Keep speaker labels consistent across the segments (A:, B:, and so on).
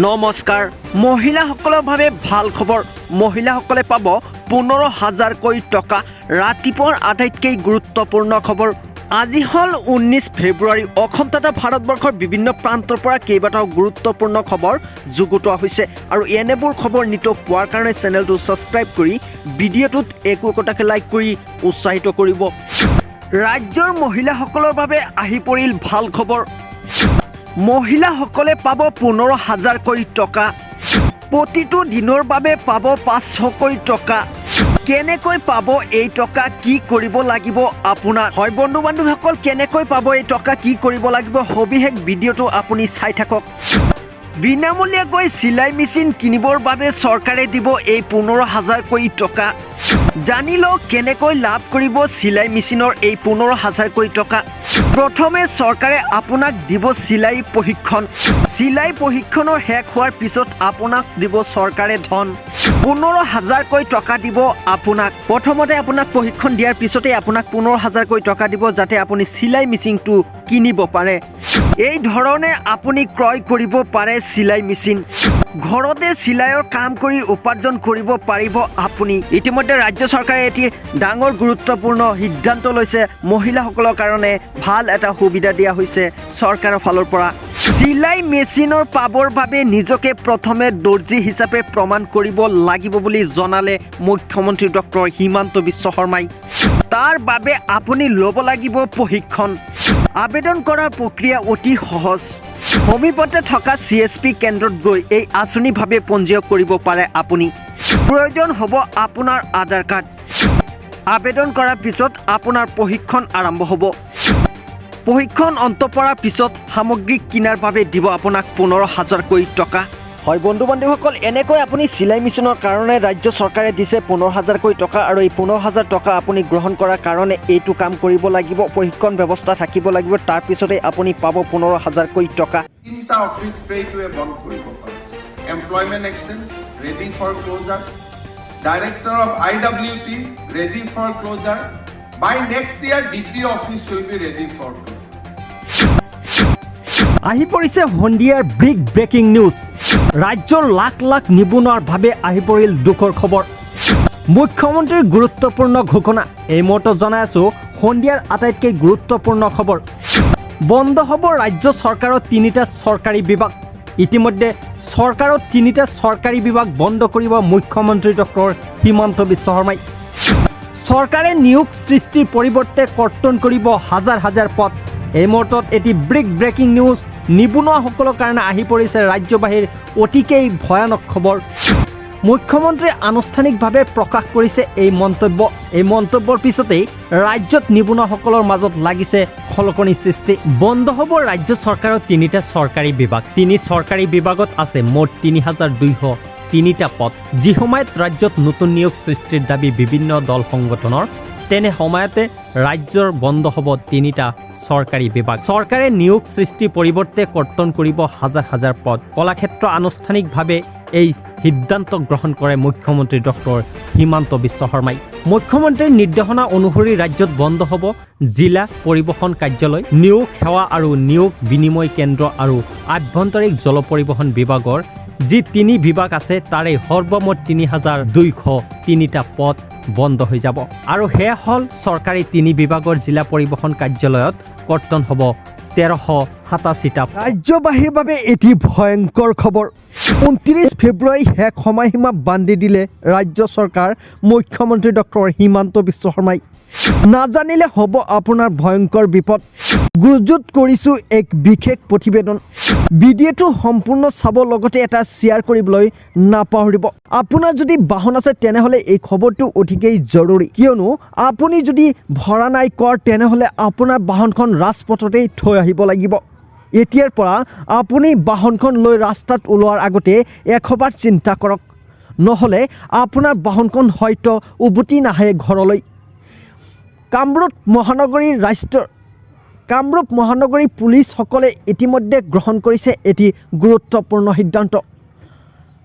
A: নমস্কাৰ মহিলাসকলৰ বাবে ভাল খবৰ মহিলাসকলে পাব 15,000 টকা ৰাতিপুৱাৰ আটাইতকৈ গুৰুত্বপূৰ্ণ খবৰ আজি হল 19 ফেব্ৰুৱাৰী অসম তথা ভাৰতবৰ্ষৰ বিভিন্ন প্ৰান্তৰ পৰা কেইবাটাও গুৰুত্বপূৰ্ণ খবৰ যুগুতোৱা হৈছে আৰু এনেবোৰ খবৰ নিতৌ পোৱাৰ কাৰণে চেনেলটো সাবস্ক্ৰাইব কৰি ভিডিঅ'টোত একোটাকে লাইক কৰি উৎসাহিত কৰিব ৰাজ্যৰ মহিলাসকলৰ বাবে আহি পৰিল ভাল খবৰ মহিলাসকলে পাব 15,000 টকা প্ৰতিটো দিনৰ বাবে পাব 500 টকা কেনেকৈ পাব এই টকা কি কৰিব লাগিব আপোনাৰ হয় বন্ধু বান্ধৱীসকল কেনেকৈ পাব এই টকা কি কৰিব লাগিব হবিহেক ভিডিঅ'টো আপুনি চাই থাকক বিনামূলীয়াকৈ চিলাই মেচিন কিনিবৰ বাবে চৰকাৰে দিব এই 15,000 টকা জানি লওক কেনেকৈ লাভ কৰিব চিলাই মেচিনৰ এই 15,000 টকা প্ৰথমে চৰকাৰে আপোনাক দিব চিলাই প্ৰশিক্ষণৰ শেষ হোৱাৰ পিছত আপোনাক দিব চৰকাৰে ধন 15,000 টকা দিব আপোনাক প্ৰথমতে আপোনাক প্ৰশিক্ষণ দিয়াৰ পিছতে আপোনাক 15,000 টকা দিব যাতে আপুনি চিলাই মেচিনটো কিনিব পাৰে এই ধৰণে আপুনি ক্ৰয় কৰিব পাৰে চিলাই মেচিন ঘৰতে চিলাইৰ কাম কৰি উপাৰ্জন কৰিব পাৰিব আপুনি ইতিমধ্যে ৰাজ্য চৰকাৰে এটি ডাঙৰ গুৰুত্বপূৰ্ণ সিদ্ধান্ত লৈছে মহিলাসকলৰ কাৰণে ভাল এটা সুবিধা দিয়া হৈছে চৰকাৰৰ ফালৰ পৰা চিলাই মেচিনৰ পাবৰ বাবে নিজকে প্ৰথমে দৰ্জী হিচাপে প্ৰমাণ কৰিব লাগিব বুলি জনালে মুখ্যমন্ত্ৰী ডক্টৰ হিমন্ত বিশ্ব শৰ্মাই তাৰ বাবে আপুনি ল'ব লাগিব প্ৰশিক্ষণ আবেদন কৰাৰ প্ৰক্ৰিয়া অতি সহজ সমীপতে থকা CSP কেন্দ্ৰত গৈ এই আঁচনিভাৱে পঞ্জীয়ন কৰিব পাৰে আপুনি প্ৰয়োজন হ'ব আপোনাৰ আধাৰ কাৰ্ড আবেদন কৰাৰ পিছত আপোনাৰ প্ৰশিক্ষণ আৰম্ভ হ'ব প্ৰশিক্ষণ অন্ত পৰাৰ পিছত সামগ্ৰী কিনাৰ বাবে দিব আপোনাক 15,000 টকা হয় বন্ধু বান্ধৱীসকল এনেকৈ আপুনি চিলাই মেচিনৰ কাৰণে ৰাজ্য চৰকাৰে দিছে 15,000 টকা আৰু এই 15,000 টকা আপুনি গ্ৰহণ কৰাৰ কাৰণে এইটো কাম কৰিব লাগিব প্ৰশিক্ষণ ব্যৱস্থা থাকিব লাগিব তাৰ পিছতে আপুনি পাব 15,000 টকা
B: তিনটা অফিস স্ট্ৰেইটৱে বন্ধ কৰিব পাৰে employment exchange ready for closure director of IWT ready for closure by next year DTO office will be ready for
A: আহি পৰিছে সন্ধিয়াৰ ব্ৰেকিং নিউজ ৰাজ্যৰ লাখ লাখ নিবনুৱাৰ বাবে আহি পৰিল দুখৰ খবৰ মুখ্যমন্ত্ৰীৰ গুৰুত্বপূৰ্ণ ঘোষণা এই মুহূৰ্তত জনাই আছো সন্ধিয়াৰ আটাইতকৈ গুৰুত্বপূৰ্ণ খবৰ বন্ধ হ'ব ৰাজ্য চৰকাৰৰ 3টা চৰকাৰী বিভাগ ইতিমধ্যে চৰকাৰৰ 3টা চৰকাৰী বিভাগ বন্ধ কৰিব মুখ্যমন্ত্ৰী ডক্টৰ হিমন্ত বিশ্ব শৰ্মাই চৰকাৰে নিয়োগ সৃষ্টিৰ পৰিৱৰ্তে কৰ্তন কৰিব হাজাৰ পদ এই মুহূৰ্তত এটি ব্ৰেকিং নিউজ নিবনুৱাসকলৰ কাৰণে আহি পৰিছে ৰাজ্যবাহীৰ অতিকেই ভয়ানক খবৰ মুখ্যমন্ত্ৰীয়ে আনুষ্ঠানিকভাৱে প্ৰকাশ কৰিছে এই মন্তব্যৰ পিছতেই ৰাজ্যত নিবনুৱাসকলৰ মাজত লাগিছে খলকনি সৃষ্টি বন্ধ হ'ব ৰাজ্য চৰকাৰৰ 3টা চৰকাৰী বিভাগ 3 চৰকাৰী বিভাগত আছে মুঠ 3,203টা পদ যি সময়ত ৰাজ্যত নতুন নিয়োগ সৃষ্টিৰ দাবী বিভিন্ন দল সংগঠনৰ তেনে সময়তে ৰাজ্যৰ বন্ধ হ'ব 3টা চৰকাৰী বিভাগ চৰকাৰে নিয়োগ সৃষ্টি পৰিৱৰ্তে কৰ্তন কৰিব হাজাৰ পদ কলাক্ষেত্ৰ আনুষ্ঠানিকভাৱে এই সিদ্ধান্ত গ্ৰহণ কৰে মুখ্যমন্ত্ৰী ডক্টৰ হিমন্ত বিশ্ব শৰ্মাই মুখ্যমন্ত্ৰীৰ নিৰ্দেশনা অনুসৰি ৰাজ্যত বন্ধ হ'ব জিলা পৰিবহণ কাৰ্যালয় নিয়োগ সেৱা আৰু নিয়োগ বিনিময় কেন্দ্ৰ আৰু আভ্যন্তৰীণ জল পৰিবহণ বিভাগৰ যি 3 বিভাগ আছে তাৰে সৰ্বমুঠ 3,203টা পদ বন্ধ হৈ যাব আৰু সেয়া হ'ল চৰকাৰী 3 বিভাগৰ জিলা পৰিবহণ কাৰ্যালয়ত কৰ্তন হ'ব 1,387টা ৰাজ্যবাহীৰ বাবে এটি ভয়ংকৰ খবৰ 29 ফেব্ৰুৱাৰী শেষ সময়সীমা বান্ধি দিলে ৰাজ্য চৰকাৰ মুখ্যমন্ত্ৰী ডক্টৰ হিমন্ত বিশ্ব শৰ্মাই নাজানিলে হ'ব আপোনাৰ ভয়ংকৰ বিপদ গুজুত কৰিছো এক বিশেষ প্ৰতিবেদন ভিডিঅ'টো সম্পূৰ্ণ চাব লগতে এটা শ্বেয়াৰ কৰিবলৈ নাপাহৰিব আপোনাৰ যদি বাহন আছে তেনেহলে এই খবৰটো অতিকেই জৰুৰী কিয়নো আপুনি যদি ভৰা নাই কৰ তেনেহলে আপোনাৰ বাহনখন ৰাজপথতেই থৈ আহিব লাগিব এতিয়াৰ পৰা আপুনি বাহনখন লৈ ৰাস্তাত ওলোৱাৰ আগতে এশবাৰ চিন্তা কৰক নহলে আপোনাৰ বাহনখন হয়তো উভতি নাহে ঘৰলৈ কামৰূপ মহানগৰী পুলিচসকলে ইতিমধ্যে গ্ৰহণ কৰিছে এটি গুৰুত্বপূৰ্ণ সিদ্ধান্ত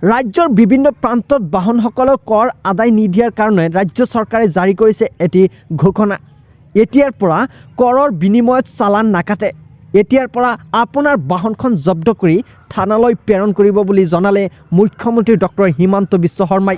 A: ৰাজ্যৰ বিভিন্ন প্ৰান্তত বাহনসকলৰ কৰ আদায় নিদিয়াৰ কাৰণে ৰাজ্য চৰকাৰে জাৰি কৰিছে এটি ঘোষণা এতিয়াৰ পৰা কৰৰ বিনিময়ত চালান নাকাটে এতিয়াৰ পৰা আপোনাৰ বাহনখন জব্দ কৰি থানালৈ প্ৰেৰণ কৰিব বুলি জনালে মুখ্যমন্ত্ৰী ডক্টৰ হিমন্ত বিশ্ব শৰ্মাই।